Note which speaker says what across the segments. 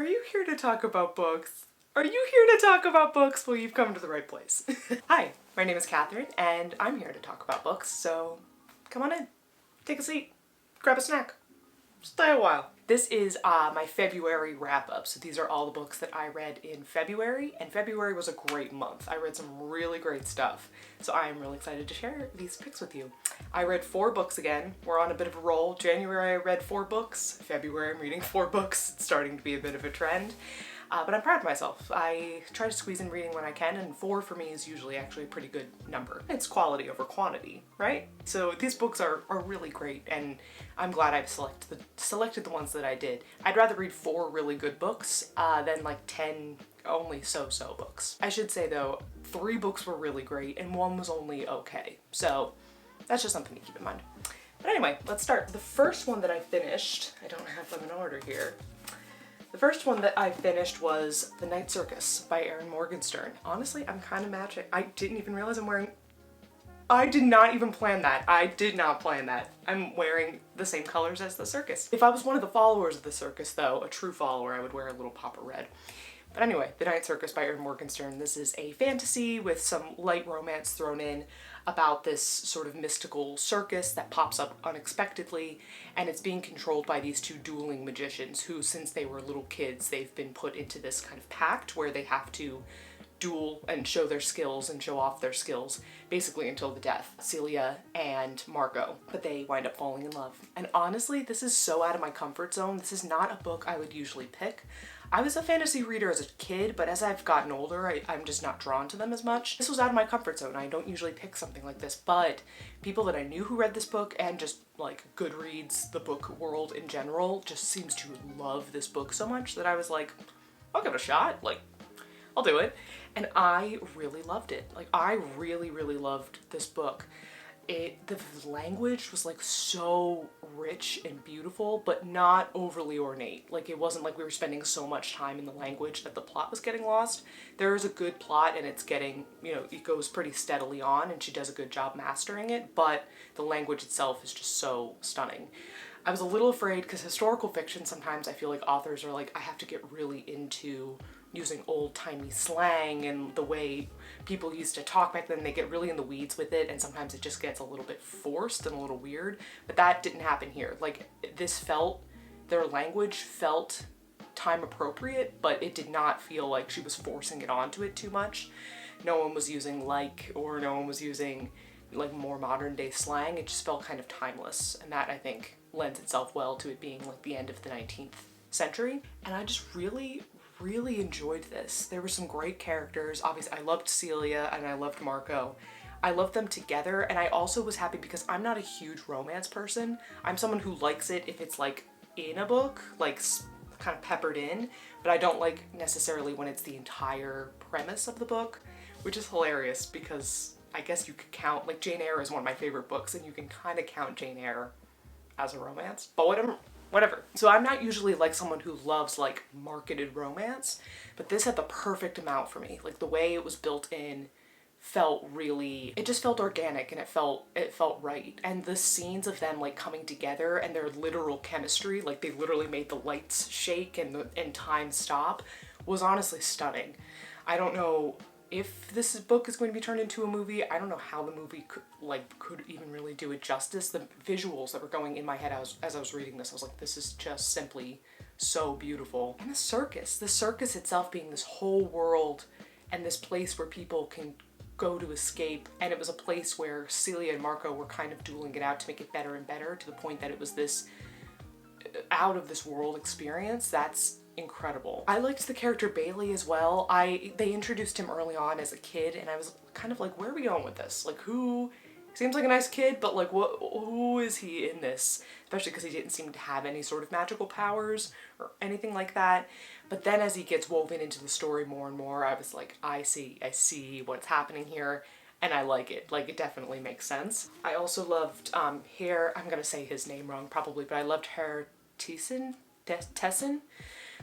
Speaker 1: Are you here to talk about books? Are you here to talk about books? Well, you've come to the right place. Hi, my name is Catherine, and I'm here to talk about books, so come on in, take a seat, grab a snack, stay a while. This is my February wrap-up, so these are all the books that I read in February, and February was a great month. I read some really great stuff, so I am really excited to share these picks with you. I read 4 books again. We're on a bit of a roll. January I read 4 books. February I'm reading 4 books. It's starting to be a bit of a trend. But I'm proud of myself. I try to squeeze in reading when I can, and 4 for me is usually actually a pretty good number. It's quality over quantity, right? So these books are really great, and I'm glad I've selected the ones that I did. I'd rather read 4 really good books than like 10 only so-so books. I should say though, 3 books were really great and 1 was only okay. So that's just something to keep in mind. But anyway, let's start. The first one that I finished, I don't have them in order here. The first one that I finished was The Night Circus by Erin Morgenstern. Honestly, I'm kind of matching. I didn't even realize I did not even plan that. I did not plan that. I'm wearing the same colors as the Circus. If I was one of the followers of the Circus though, a true follower, I would wear a little pop of red. But anyway, The Night Circus by Erin Morgenstern. This is a fantasy with some light romance thrown in about this sort of mystical circus that pops up unexpectedly, and it's being controlled by these 2 dueling magicians who, since they were little kids, they've been put into this kind of pact where they have to duel and show their skills and show off their skills basically until the death. Celia and Margot. But they wind up falling in love. And honestly, this is so out of my comfort zone. This is not a book I would usually pick. I was a fantasy reader as a kid, but as I've gotten older, I'm just not drawn to them as much. This was out of my comfort zone. I don't usually pick something like this, but people that I knew who read this book, and just like Goodreads, the book world in general, just seems to love this book so much that I was like, I'll give it a shot. Like, I'll do it. And I really loved it. Like, I really, really loved this book. The language was like so rich and beautiful, but not overly ornate. Like, it wasn't like we were spending so much time in the language that the plot was getting lost. There is a good plot and it's getting, you know, it goes pretty steadily on and she does a good job mastering it, but the language itself is just so stunning. I was a little afraid because historical fiction, sometimes I feel like authors are like, I have to get really into using old-timey slang and the way people used to talk back then. They get really in the weeds with it, and sometimes it just gets a little bit forced and a little weird, but that didn't happen here. Like, their language felt time appropriate, but it did not feel like she was forcing it onto it too much. No one was using or no one was using like more modern day slang. It just felt kind of timeless, and that I think lends itself well to it being like the end of the 19th century. And I just really enjoyed this. There were some great characters. Obviously, I loved Celia and I loved Margot. I loved them together, and I also was happy because I'm not a huge romance person. I'm someone who likes it if it's like in a book, like kind of peppered in, but I don't like necessarily when it's the entire premise of the book, which is hilarious because I guess you could count, like Jane Eyre is one of my favorite books and you can kind of count Jane Eyre as a romance, but whatever. So I'm not usually like someone who loves like marketed romance, but this had the perfect amount for me. Like, the way it was built in it just felt organic, and it felt right. And the scenes of them like coming together and their literal chemistry, like they literally made the lights shake and time stop, was honestly stunning. I don't know if this book is going to be turned into a movie. I don't know how the movie could even really do it justice. The visuals that were going in my head as I was reading this, I was like, this is just simply so beautiful. And the circus itself being this whole world and this place where people can go to escape, and it was a place where Celia and Marco were kind of dueling it out to make it better and better, to the point that it was this out of this world experience. That's incredible. I liked the character Bailey as well. They introduced him early on as a kid, and I was kind of like, where are we going with this? Like, who seems like a nice kid, but like, who is he in this? Especially because he didn't seem to have any sort of magical powers or anything like that. But then as he gets woven into the story more and more, I was like, I see what's happening here, and I like it. Like, it definitely makes sense. I also loved I'm gonna say his name wrong probably, but I loved Tessin.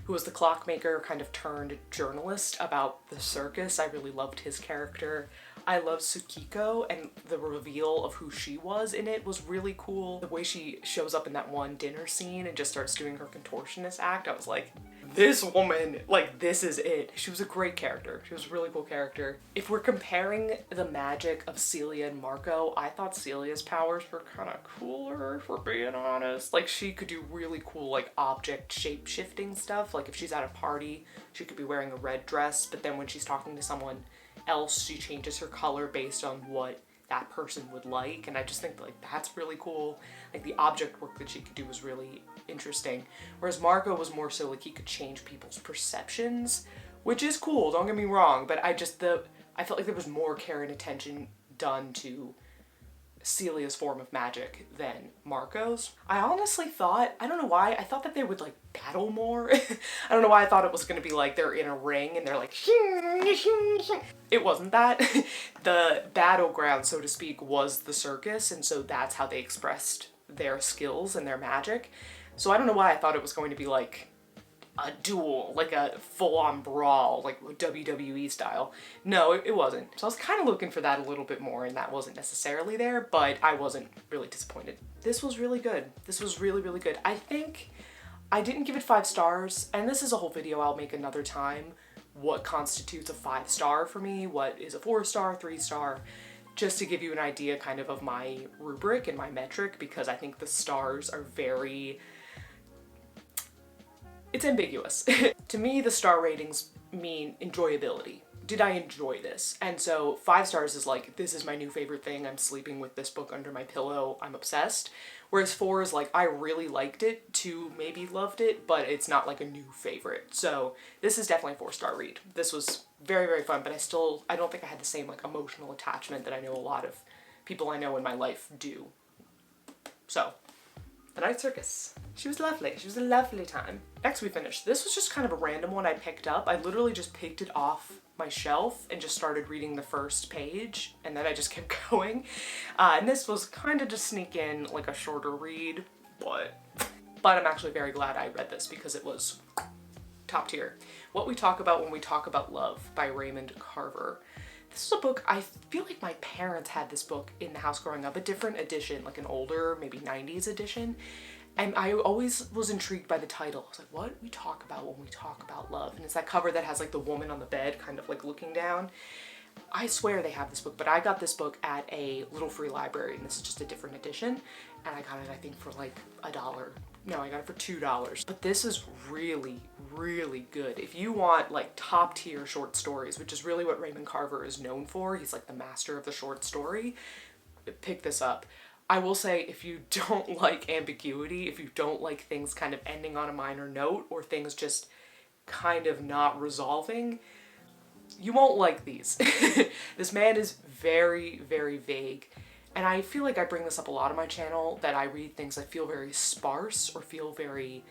Speaker 1: who was the clockmaker kind of turned journalist about the circus. I really loved his character. I love Tsukiko, and the reveal of who she was in it was really cool. The way she shows up in that one dinner scene and just starts doing her contortionist act, I was like, this woman, like, this is it. She was a great character. She was a really cool character. If we're comparing the magic of Celia and Marco, I thought Celia's powers were kind of cooler, if we're being honest. Like, she could do really cool, like, object shape-shifting stuff. Like, if she's at a party, she could be wearing a red dress, but then when she's talking to someone else, she changes her color based on what that person would like, and I just think like that's really cool. Like the object work that she could do was really interesting, whereas Marco was more so like he could change people's perceptions, which is cool, don't get me wrong, but I felt like there was more care and attention done to Celia's form of magic than Marco's. I honestly thought, I don't know why, I thought that they would like battle more. I don't know why I thought it was gonna be like they're in a ring and they're like it wasn't that. The battleground, so to speak, was the circus, and so that's how they expressed their skills and their magic. So I don't know why I thought it was going to be like a duel, like a full-on brawl, like WWE style. No, it wasn't. So I was kind of looking for that a little bit more, and that wasn't necessarily there, but I wasn't really disappointed. This was really good. This was really, really good. I think I didn't give it 5 stars, and this is a whole video I'll make another time. What constitutes a 5-star for me? What is a 4-star, 3-star? Just to give you an idea kind of my rubric and my metric, because I think the stars are very... it's ambiguous. To me, the star ratings mean enjoyability. Did I enjoy this? And so 5 stars is like, this is my new favorite thing. I'm sleeping with this book under my pillow. I'm obsessed. Whereas 4 is like, I really liked it. 2 maybe loved it, but it's not like a new favorite. So this is definitely a 4-star read. This was very, very fun, but I don't think I had the same like emotional attachment that I know a lot of people I know in my life do. So, The Night Circus. She was lovely. She was a lovely time. Next we finished. This was just kind of a random one I picked up. I literally just picked it off my shelf and just started reading the first page, and then I just kept going. And this was kind of to sneak in like a shorter read, but I'm actually very glad I read this because it was top tier. What We Talk About When We Talk About Love by Raymond Carver. This is a book, I feel like my parents had this book in the house growing up, a different edition, like an older, maybe 90s edition. And I always was intrigued by the title. I was like, what we talk about when we talk about love? And it's that cover that has like the woman on the bed kind of like looking down. I swear they have this book, but I got this book at a little free library, and this is just a different edition. And I got it, I think, for like $1. No, I got it for $2. But this is really, really good. If you want like top tier short stories, which is really what Raymond Carver is known for, he's like the master of the short story, pick this up. I will say, if you don't like ambiguity, if you don't like things kind of ending on a minor note or things just kind of not resolving, you won't like these. This man is very, very vague. And I feel like I bring this up a lot on my channel, that I read things that feel very sparse or feel very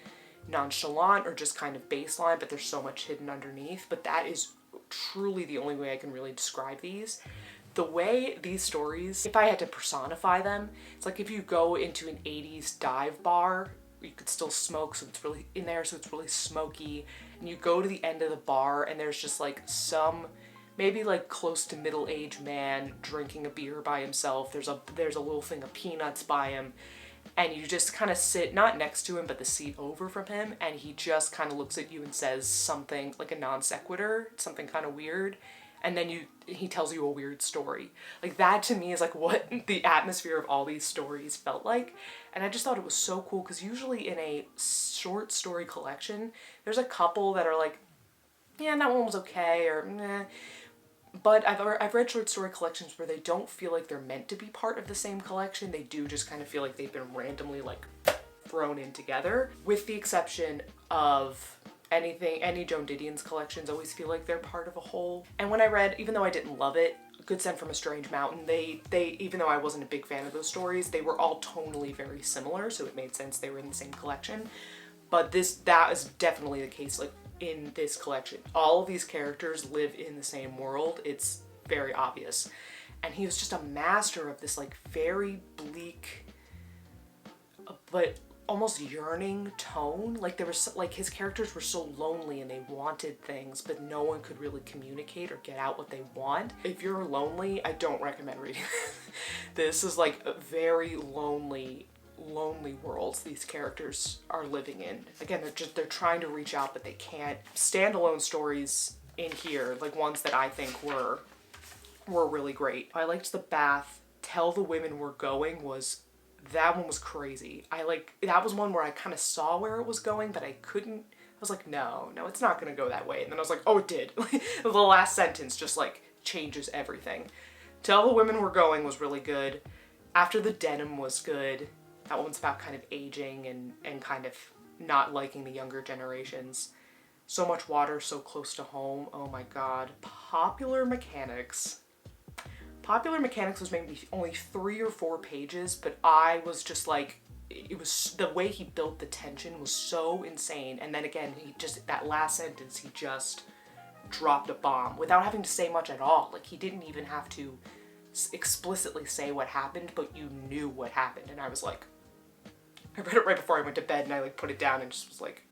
Speaker 1: nonchalant or just kind of baseline, but there's so much hidden underneath. But that is truly the only way I can really describe these. The way these stories, if I had to personify them, it's like if you go into an 80s dive bar, you could still smoke, so it's really in there, so it's really smoky, and you go to the end of the bar and there's just like some, maybe like close to middle-aged man drinking a beer by himself. There's a little thing of peanuts by him, and you just kind of sit, not next to him, but the seat over from him, and he just kind of looks at you and says something like a non sequitur, something kind of weird. And then he tells you a weird story. Like that to me is like what the atmosphere of all these stories felt like. And I just thought it was so cool, because usually in a short story collection, there's a couple that are like, yeah, that one was okay, or meh. But I've read short story collections where they don't feel like they're meant to be part of the same collection. They do just kind of feel like they've been randomly like thrown in together, with the exception of any Joan Didion's collections always feel like they're part of a whole. And when I read, even though I didn't love it, Good Scent from a Strange Mountain, they even though I wasn't a big fan of those stories, they were all tonally very similar, so it made sense they were in the same collection. But that is definitely the case, like in this collection. All of these characters live in the same world. It's very obvious. And he was just a master of this like very bleak, but almost yearning tone. Like there was like his characters were so lonely and they wanted things, but no one could really communicate or get out what they want. If you're lonely, I don't recommend reading this. Is like a very lonely worlds these characters are living in. Again, they're trying to reach out, but they can't. Standalone stories in here, like ones that I think were really great. I liked the bath. Tell the Women We're Going that one was crazy. That was one where I kind of saw where it was going, but I couldn't. I was like, no, it's not gonna go that way. And then I was like, oh, it did. The last sentence just like changes everything. Tell the Women We're Going was really good. After the Denim was good. That one's about kind of aging and kind of not liking the younger generations. So Much Water, So Close to Home. Oh my God. Popular Mechanics. Popular Mechanics was maybe only 3 or 4 pages, but I was just like, it was, the way he built the tension was so insane. And then again, that last sentence, he just dropped a bomb without having to say much at all. Like he didn't even have to explicitly say what happened, but you knew what happened. And I was like, I read it right before I went to bed and I like put it down and just was like,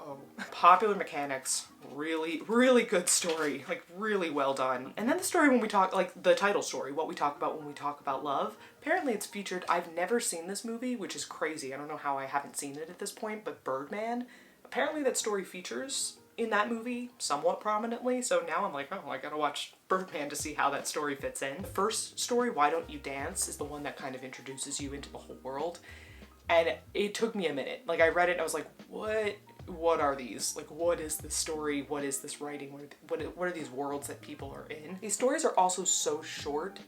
Speaker 1: oh. Popular Mechanics, really, really good story, like really well done. And then the story when we talk, like the title story, what we talk about when we talk about love. Apparently it's featured, I've never seen this movie, which is crazy. I don't know how I haven't seen it at this point, but Birdman, apparently that story features in that movie somewhat prominently. So now I'm like, oh, I gotta watch Birdman to see how that story fits in. The first story, Why Don't You Dance, is the one that kind of introduces you into the whole world. And it took me a minute. Like I read it and I was like, what are these? Like, what is this story? What is this writing? What are these worlds that people are in? These stories are also so short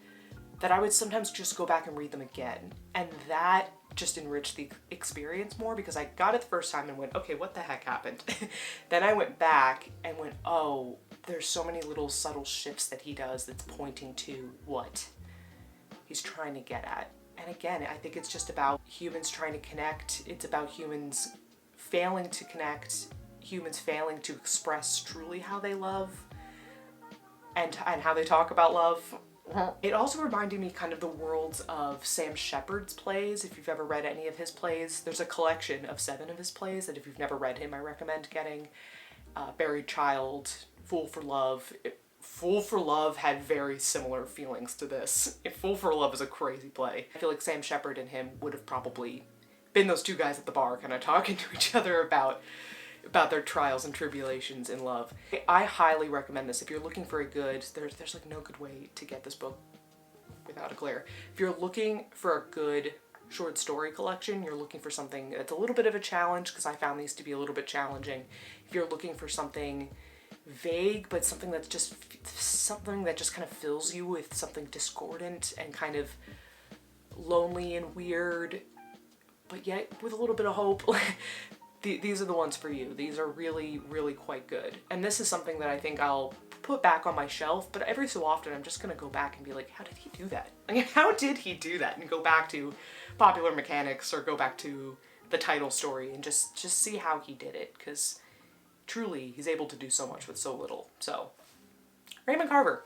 Speaker 1: that I would sometimes just go back and read them again. And that just enriched the experience more because I got it the first time and went, okay, what the heck happened? Then I went back and went, oh, there's so many little subtle shifts that he does that's pointing to what he's trying to get at. And again, I think it's just about humans trying to connect. It's about humans failing to connect, humans failing to express truly how they love and how they talk about love. It also reminded me kind of the worlds of Sam Shepard's plays. If you've ever read any of his plays, there's a collection of 7 of his plays that if you've never read him, I recommend getting. Buried Child, Fool for Love. Fool for Love had very similar feelings to this. Fool for Love is a crazy play. I feel like Sam Shepard and him would have probably been those two guys at the bar kind of talking to each other about their trials and tribulations in love. I highly recommend this. If you're looking for a good, there's like no good way to get this book without a glare. If you're looking for a good short story collection, you're looking for something that's a little bit of a challenge, because I found these to be a little bit challenging. If you're looking for something vague, but something that just kind of fills you with something discordant and kind of lonely and weird, but yet with a little bit of hope, these are the ones for you. These are really, really quite good. And this is something that I think I'll put back on my shelf, but every so often I'm just gonna go back and be like, how did he do that? Like, how did he do that? And go back to Popular Mechanics or go back to the title story and just see how he did it, because truly he's able to do so much with so little. So, Raymond Carver.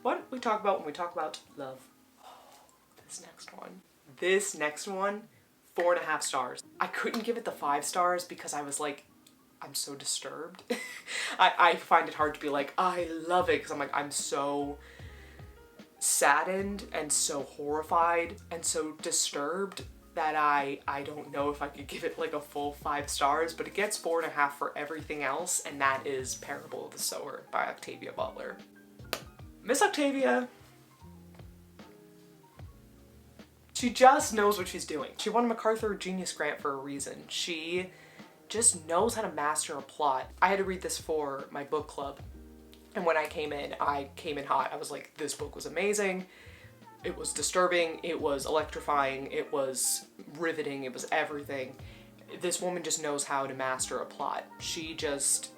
Speaker 1: What we talk about when we talk about love. This next one, 4.5 stars. I couldn't give it the 5 stars because I was like, I'm so disturbed. I find it hard to be like, I love it, because I'm like, I'm so saddened and so horrified and so disturbed that I don't know if I could give it like a full 5 stars, but it gets 4.5 for everything else, and that is Parable of the Sower by Octavia Butler. Miss Octavia, she just knows what she's doing. She won a MacArthur Genius Grant for a reason. She just knows how to master a plot. I had to read this for my book club, and when I came in hot. I was like, this book was amazing. It was disturbing, it was electrifying, it was riveting, it was everything. This woman just knows how to master a plot. She just...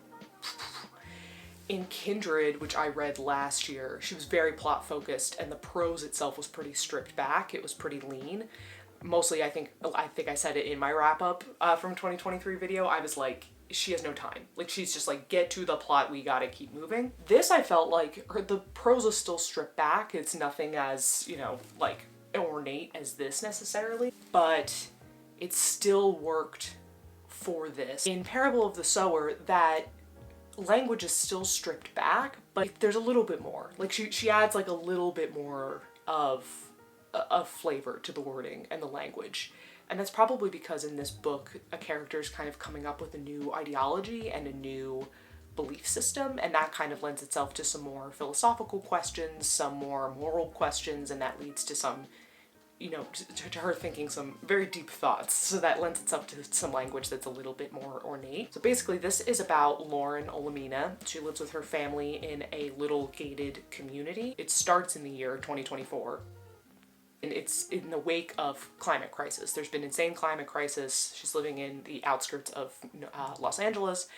Speaker 1: In Kindred, which I read last year, she was very plot focused, and the prose itself was pretty stripped back. It was pretty lean. Mostly, I think I said it in my wrap-up from 2023 video. I was like, she has no time. Like, she's just like, get to the plot, we gotta keep moving. This, I felt like, the prose is still stripped back. It's nothing as, like, ornate as this necessarily, but it still worked for this. In Parable of the Sower, that language is still stripped back, but there's a little bit more. Like she adds like a little bit more of flavor to the wording and the language. And that's probably because in this book, a character is kind of coming up with a new ideology and a new belief system, and that kind of lends itself to some more philosophical questions, some more moral questions, and that leads to some, you know, to her thinking some very deep thoughts. So that lends itself to some language that's a little bit more ornate. So basically this is about Lauren Olamina. She lives with her family in a little gated community. It starts in the year 2024. And it's in the wake of climate crisis. There's been insane climate crisis. She's living in the outskirts of Los Angeles,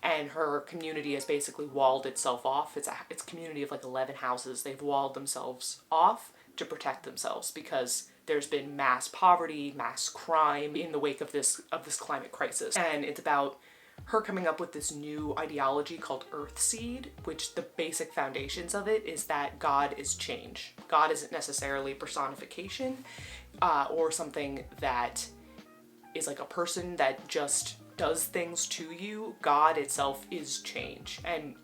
Speaker 1: and her community has basically walled itself off. It's a community of like 11 houses. They've walled themselves off to protect themselves because there's been mass poverty, mass crime in the wake of this climate crisis. And it's about her coming up with this new ideology called Earthseed, which the basic foundations of it is that God is change. God isn't necessarily personification or something that is like a person that just does things to you. God itself is change. And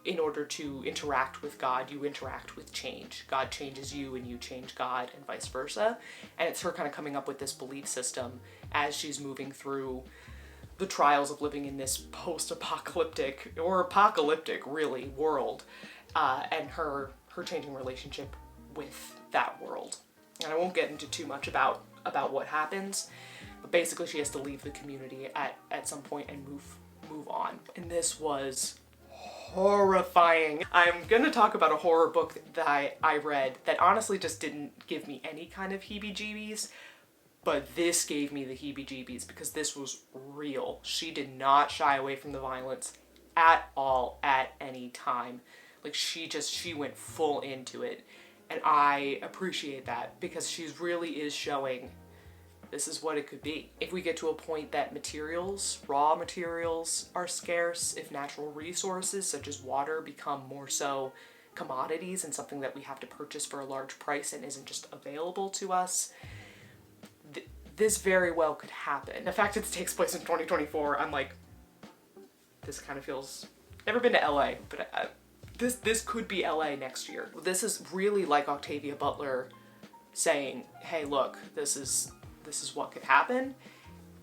Speaker 1: in order to interact with God, you interact with change. God changes you and you change God, and vice versa. And it's her kind of coming up with this belief system as she's moving through the trials of living in this post-apocalyptic, or apocalyptic really, world, and her changing relationship with that world. And I won't get into too much about what happens, but basically she has to leave the community at some point and move on. And this was horrifying. I'm gonna talk about a horror book that I read that honestly just didn't give me any kind of heebie-jeebies, but this gave me the heebie-jeebies because this was real. She did not shy away from the violence at all at any time. Like she went full into it, and I appreciate that because she really is showing this is what it could be. If we get to a point that materials, raw materials, are scarce, if natural resources such as water become more so commodities and something that we have to purchase for a large price and isn't just available to us, this very well could happen. The fact that it takes place in 2024, I'm like, this kind of feels, never been to LA, but this could be LA next year. This is really like Octavia Butler saying, hey look, this is what could happen.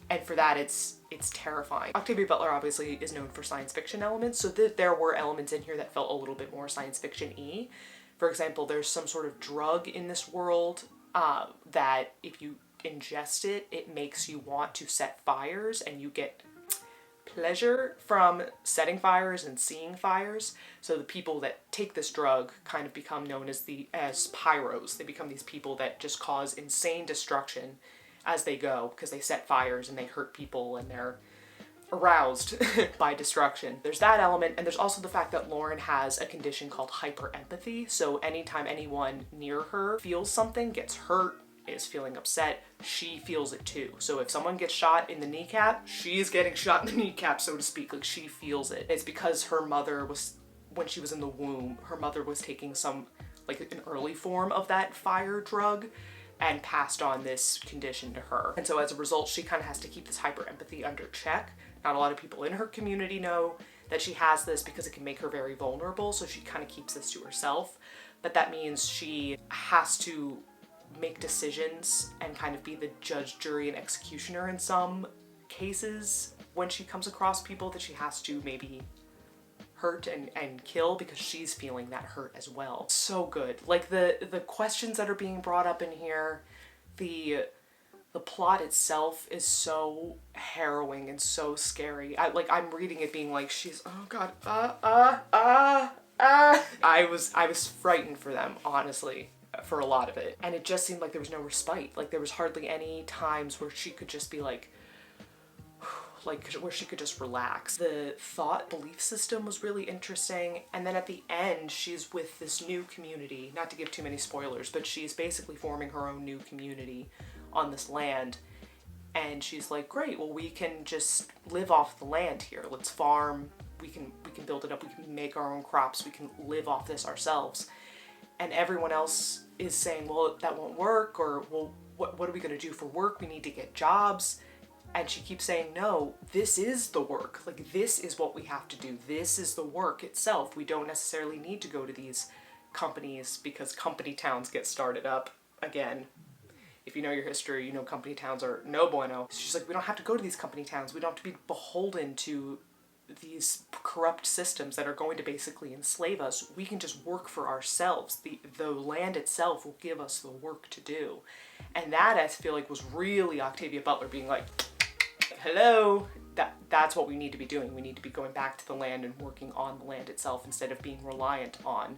Speaker 1: And for that, it's terrifying. Octavia Butler obviously is known for science fiction elements, so there were elements in here that felt a little bit more science fiction-y. For example, there's some sort of drug in this world that if you ingest it, it makes you want to set fires, and you get pleasure from setting fires and seeing fires. So the people that take this drug kind of become known as pyros. They become these people that just cause insane destruction as they go because they set fires and they hurt people and they're aroused by destruction. There's that element, and there's also the fact that Lauren has a condition called hyperempathy. So anytime anyone near her feels something, gets hurt, is feeling upset, she feels it too. So if someone gets shot in the kneecap, she's getting shot in the kneecap, so to speak. Like, she feels it. It's because her mother was, when she was in the womb, her mother was taking some, like an early form of that fire drug and passed on this condition to her. And so as a result, she kind of has to keep this hyperempathy under check. Not a lot of people in her community know that she has this because it can make her very vulnerable, so she kind of keeps this to herself. But that means she has to make decisions and kind of be the judge, jury, and executioner in some cases when she comes across people that she has to maybe hurt and kill because she's feeling that hurt as well. So good. Like the questions that are being brought up in here, the plot itself is so harrowing and so scary. I'm reading it being like, she's, oh god, I was frightened for them, honestly, for a lot of it. And it just seemed like there was no respite. Like, there was hardly any times where she could just be like where she could just relax. The thought belief system was really interesting. And then at the end, she's with this new community, not to give too many spoilers, but she's basically forming her own new community on this land. And she's like, great, well, we can just live off the land here. Let's farm, we can build it up, we can make our own crops, we can live off this ourselves. And everyone else is saying, well, that won't work, or, well, what are we gonna do for work? We need to get jobs. And she keeps saying, no, this is the work. Like, this is what we have to do. This is the work itself. We don't necessarily need to go to these companies because company towns get started up again. If you know your history, you know company towns are no bueno. She's like, we don't have to go to these company towns. We don't have to be beholden to these corrupt systems that are going to basically enslave us. We can just work for ourselves. The land itself will give us the work to do. And that, I feel like, was really Octavia Butler being like, hello, that's what we need to be doing. We need to be going back to the land and working on the land itself instead of being reliant on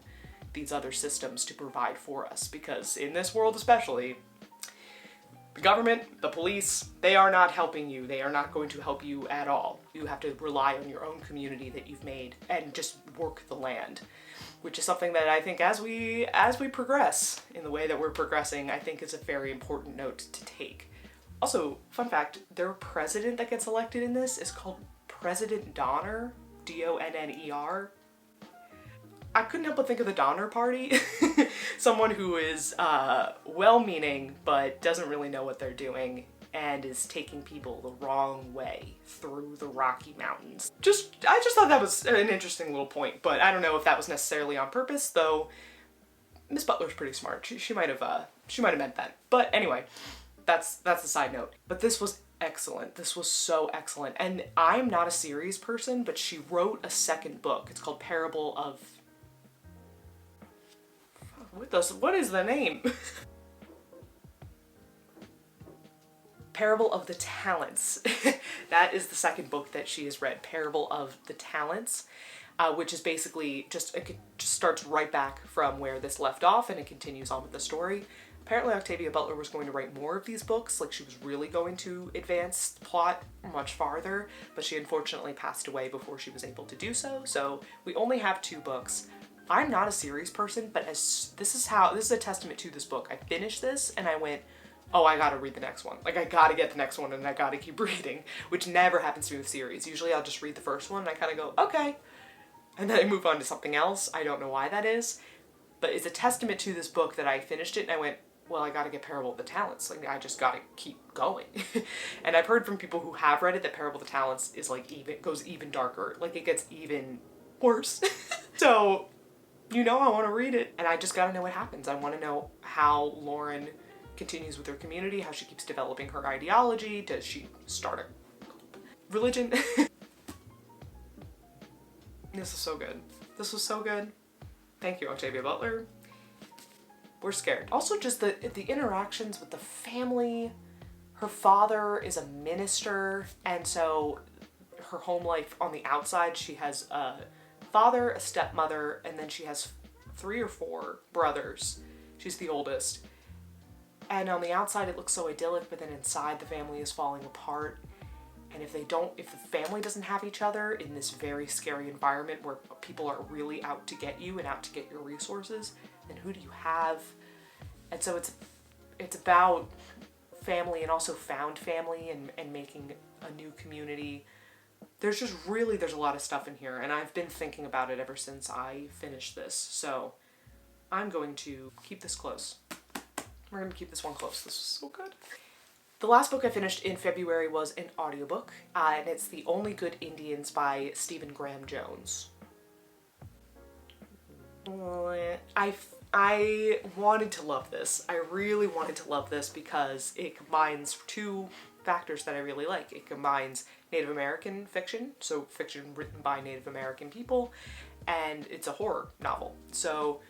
Speaker 1: these other systems to provide for us. Because in this world especially, the government, the police, they are not helping you. They are not going to help you at all. You have to rely on your own community that you've made and just work the land, which is something that I think as we progress in the way that we're progressing, I think is a very important note to take. Also, fun fact, their president that gets elected in this is called President Donner, D-O-N-N-E-R. I couldn't help but think of the Donner Party. Someone who is well-meaning but doesn't really know what they're doing and is taking people the wrong way through the Rocky Mountains. I just thought that was an interesting little point, but I don't know if that was necessarily on purpose, though Miss Butler's pretty smart. She might have meant that. But anyway, that's the side note. But this was excellent. This was so excellent. And I'm not a series person, but she wrote a second book. It's called Parable of... What is the name? Parable of the Talents. That is the second book that she has read. Parable of the Talents, which is basically just starts right back from where this left off and it continues on with the story. Apparently Octavia Butler was going to write more of these books, like she was really going to advance the plot much farther, but she unfortunately passed away before she was able to do so, so we only have 2 books. I'm not a series person, but this is a testament to this book. I finished this and I went, oh, I gotta read the next one. Like, I gotta get the next one and I gotta keep reading, which never happens to me with series. Usually I'll just read the first one and I kind of go, okay, and then I move on to something else. I don't know why that is, but it's a testament to this book that I finished it and I went, well, I gotta get Parable of the Talents. Like, I just gotta keep going. And I've heard from people who have read it that Parable of the Talents is like goes even darker. Like, it gets even worse. So, you know I want to read it. And I just gotta know what happens. I want to know how Lauren continues with her community, how she keeps developing her ideology. Does she start a religion? This is so good. This was so good. Thank you, Octavia Butler. We're scared. Also, just the interactions with the family. Her father is a minister, and so her home life on the outside, she has a father, a stepmother, and then she has 3 or 4 brothers. She's the oldest. And on the outside it looks so idyllic, but then inside the family is falling apart. And if the family doesn't have each other in this very scary environment where people are really out to get you and out to get your resources, then who do you have? And so it's about family and also found family and making a new community. There's a lot of stuff in here, and I've been thinking about it ever since I finished this. So I'm going to keep this close. We're going to keep this one close. This was so good. The last book I finished in February was an audiobook, and it's The Only Good Indians by Stephen Graham Jones. I wanted to love this. I really wanted to love this because it combines 2 factors that I really like. It combines Native American fiction, so fiction written by Native American people, and it's a horror novel. So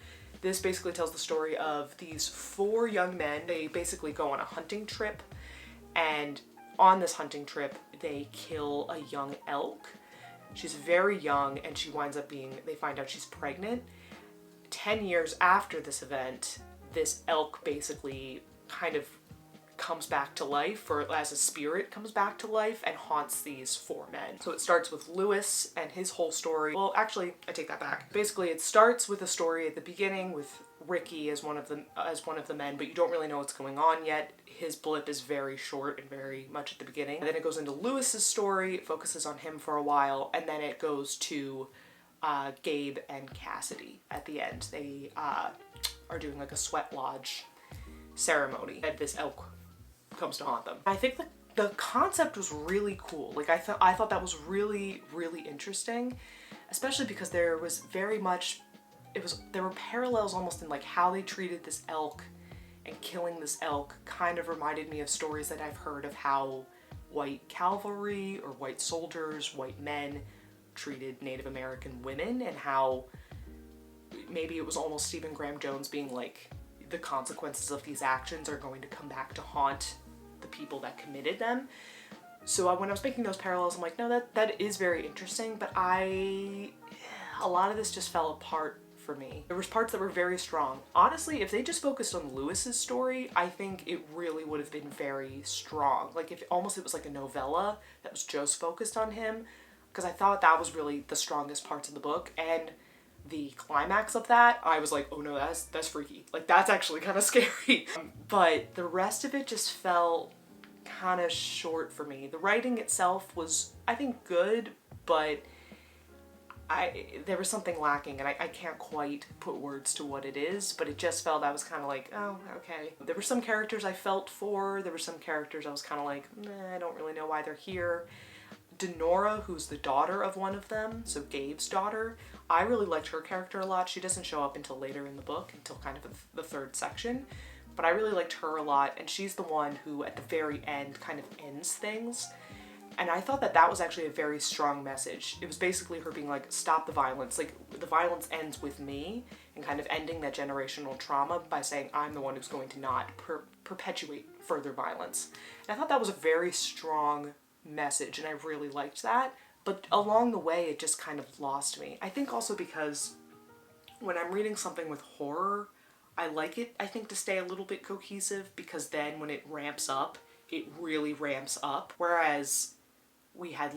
Speaker 1: this basically tells the story of these 4 young men. They basically go on a hunting trip, and on this hunting trip they kill a young elk. She's very young and she winds up they find out she's pregnant. 10 years after this event, this elk basically kind of comes back to life, or as a spirit comes back to life and haunts these 4 men. So it starts with Lewis and his whole story. Well, actually, I take that back. Basically, it starts with a story at the beginning with Ricky as one of the men, but you don't really know what's going on yet. His blip is very short and very much at the beginning. And then it goes into Lewis's story, it focuses on him for a while, and then it goes to Gabe and Cassidy at the end. They are doing like a sweat lodge ceremony at this elk comes to haunt them. I think the concept was really cool. Like I thought that was really, really interesting, especially because there was very much, there were parallels almost in like how they treated this elk, and killing this elk kind of reminded me of stories that I've heard of how white cavalry or white soldiers, white men treated Native American women, and how maybe it was almost Stephen Graham Jones being like, the consequences of these actions are going to come back to haunt the people that committed them. So when I was making those parallels, I'm like, no, that is very interesting, but a lot of this just fell apart for me. There was parts that were very strong. Honestly, if they just focused on Lewis's story, I think it really would have been very strong. Like if it was like a novella that was just focused on him, because I thought that was really the strongest parts of the book, and the climax of that, I was like, oh no, that's freaky. Like that's actually kind of scary. But the rest of it just felt kind of short for me. The writing itself was, I think, good, but there was something lacking, and I can't quite put words to what it is, but it just felt, I was kind of like, oh, okay. There were some characters I felt for, there were some characters I was kind of like, I don't really know why they're here. Denora, who's the daughter of one of them, so Gabe's daughter, I really liked her character a lot. She doesn't show up until later in the book, until kind of the third section, but I really liked her a lot, and she's the one who at the very end kind of ends things. And I thought that was actually a very strong message. It was basically her being like, stop the violence. Like, the violence ends with me, and kind of ending that generational trauma by saying, I'm the one who's going to not perpetuate further violence. And I thought that was a very strong message, and I really liked that. But along the way, it just kind of lost me. I think also because when I'm reading something with horror, I like it, I think, to stay a little bit cohesive, because then when it ramps up, it really ramps up. Whereas we had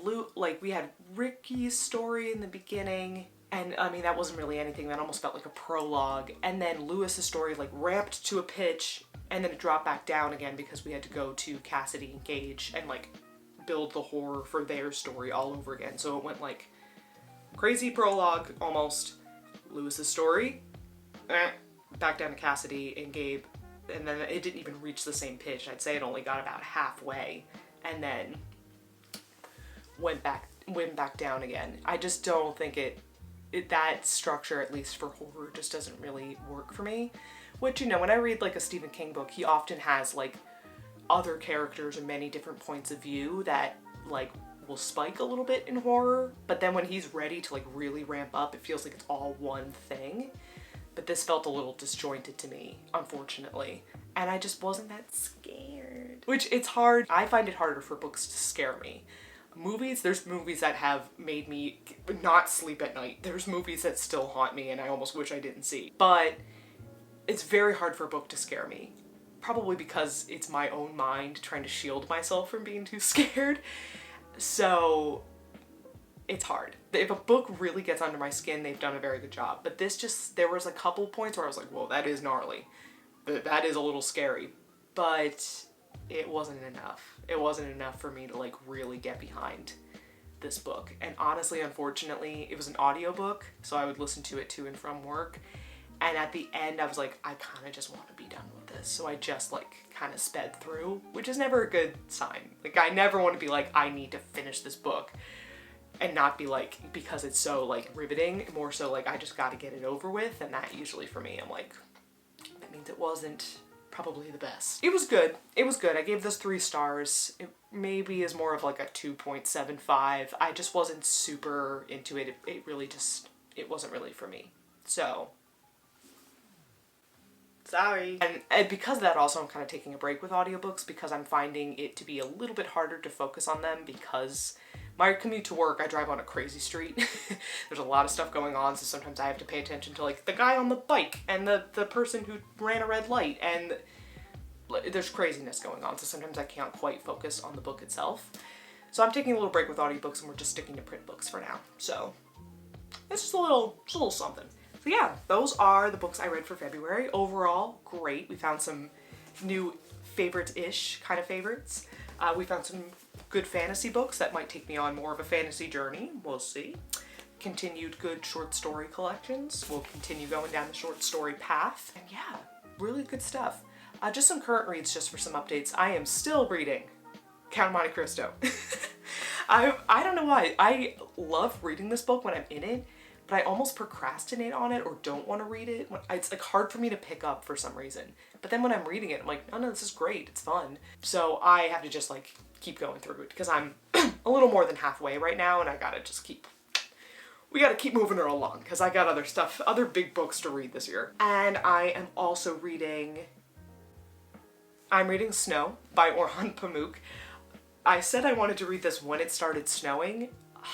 Speaker 1: Ricky's story in the beginning, and I mean, that wasn't really anything. That almost felt like a prologue. And then Lewis's story like ramped to a pitch, and then it dropped back down again because we had to go to Cassidy and Gage and like build the horror for their story all over again. So it went like crazy prologue almost, Lewis's story, back down to Cassidy and Gabe, and then it didn't even reach the same pitch. I'd say it only got about halfway, and then went back down again. I just don't think that structure, at least for horror, just doesn't really work for me. Which, you know, when I read like a Stephen King book, he often has like other characters and many different points of view that like will spike a little bit in horror, but then when he's ready to like really ramp up, it feels like it's all one thing. But this felt a little disjointed to me, unfortunately, and I just wasn't that scared. Which, it's hard. I find it harder for books to scare me. There's movies that have made me not sleep at night. There's movies that still haunt me and I almost wish I didn't see. But it's very hard for a book to scare me. Probably because it's my own mind trying to shield myself from being too scared. So it's hard. If a book really gets under my skin, they've done a very good job. But there was a couple points where I was like, whoa, that is gnarly. That is a little scary. But it wasn't enough. It wasn't enough for me to like really get behind this book. And honestly, unfortunately, it was an audiobook, so I would listen to it to and from work. And at the end, I was like, I kind of just want to be done with this. So I just like kind of sped through, which is never a good sign. Like, I never want to be like, I need to finish this book, and not be like, because it's so like riveting, more so like I just got to get it over with. And that usually for me, I'm like, that means it wasn't probably the best. It was good. It was good. I gave this 3 stars. It maybe is more of like a 2.75. I just wasn't super into it. It wasn't really for me. So, sorry. And because of that also, I'm kind of taking a break with audiobooks because I'm finding it to be a little bit harder to focus on them because my commute to work, I drive on a crazy street. There's a lot of stuff going on, so sometimes I have to pay attention to like the guy on the bike and the person who ran a red light, and there's craziness going on, so sometimes I can't quite focus on the book itself. So I'm taking a little break with audiobooks, and we're just sticking to print books for now. So it's just a little something. So yeah, those are the books I read for February. Overall, great. We found some new favorites-ish kind of favorites. We found some good fantasy books that might take me on more of a fantasy journey. We'll see. Continued good short story collections. We'll continue going down the short story path. And yeah, really good stuff. Just some current reads just for some updates. I am still reading Count Monte Cristo. I don't know why. I love reading this book when I'm in it, but I almost procrastinate on it or don't want to read it. It's like hard for me to pick up for some reason. But then when I'm reading it, I'm like, oh no, this is great. It's fun. So I have to just like keep going through it because I'm a little more than halfway right now, and I gotta just we gotta keep moving her along because I got other big books to read this year. And I am also reading Snow by Orhan Pamuk. I said I wanted to read this when it started snowing.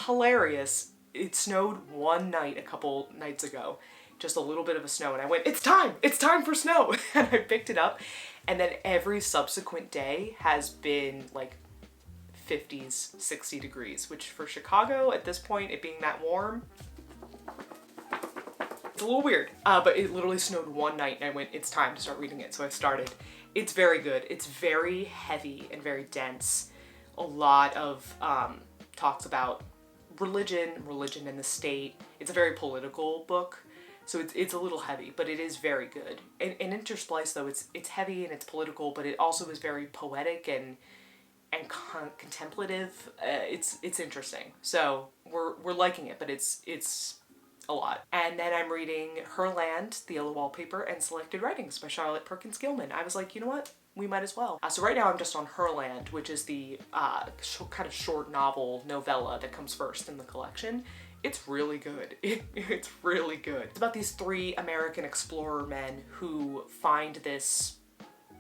Speaker 1: Hilarious. It snowed one night a couple nights ago. Just a little bit of a snow, and I went, it's time for snow! And I picked it up, and then every subsequent day has been like 50s, 60 degrees, which for Chicago at this point, it being that warm, it's a little weird. But it literally snowed one night, and I went, it's time to start reading it, so I started. It's very good. It's very heavy and very dense. A lot of talks about religion and the state. It's a very political book, so it's a little heavy, but it is very good. And interspliced though, it's heavy and it's political, but it also is very poetic and contemplative. It's interesting. So we're liking it, but it's a lot. And then I'm reading Her Land, The Yellow Wallpaper, and Selected Writings by Charlotte Perkins Gilman. I was like, you know what? We might as well. So right now I'm just on Her Land, which is the kind of short novella that comes first in the collection. It's really good. It's really good. It's about these 3 American explorer men who find this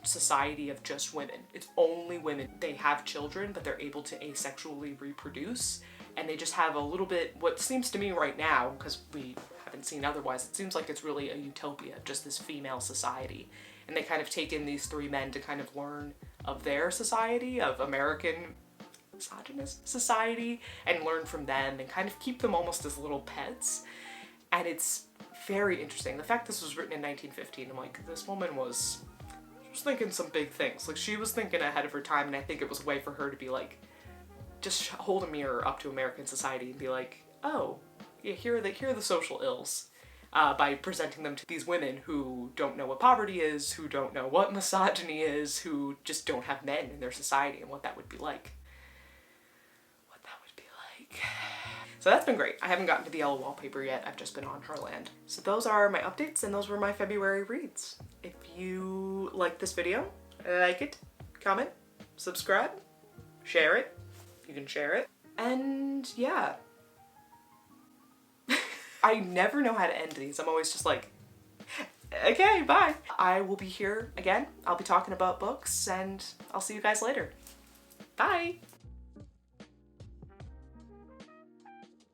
Speaker 1: society of just women. It's only women. They have children, but they're able to asexually reproduce. And they just have a little bit, what seems to me right now, because we haven't seen otherwise, it seems like it's really a utopia, just this female society. And they kind of take in these 3 men to kind of learn of their society, of American misogynist society, and learn from them and kind of keep them almost as little pets. And it's very interesting. The fact this was written in 1915, I'm like, this woman was thinking some big things. Like, she was thinking ahead of her time, and I think it was a way for her to be like, just hold a mirror up to American society and be like, oh, yeah, here are the social ills. By presenting them to these women who don't know what poverty is, who don't know what misogyny is, who just don't have men in their society, and what that would be like. So that's been great. I haven't gotten to The Yellow Wallpaper yet. I've just been on Her Land. So those are my updates, and those were my February reads. If you like this video, like it, comment, subscribe, share it. You can share it. And yeah. I never know how to end these. I'm always just like, okay, bye. I will be here again. I'll be talking about books, and I'll see you guys later. Bye.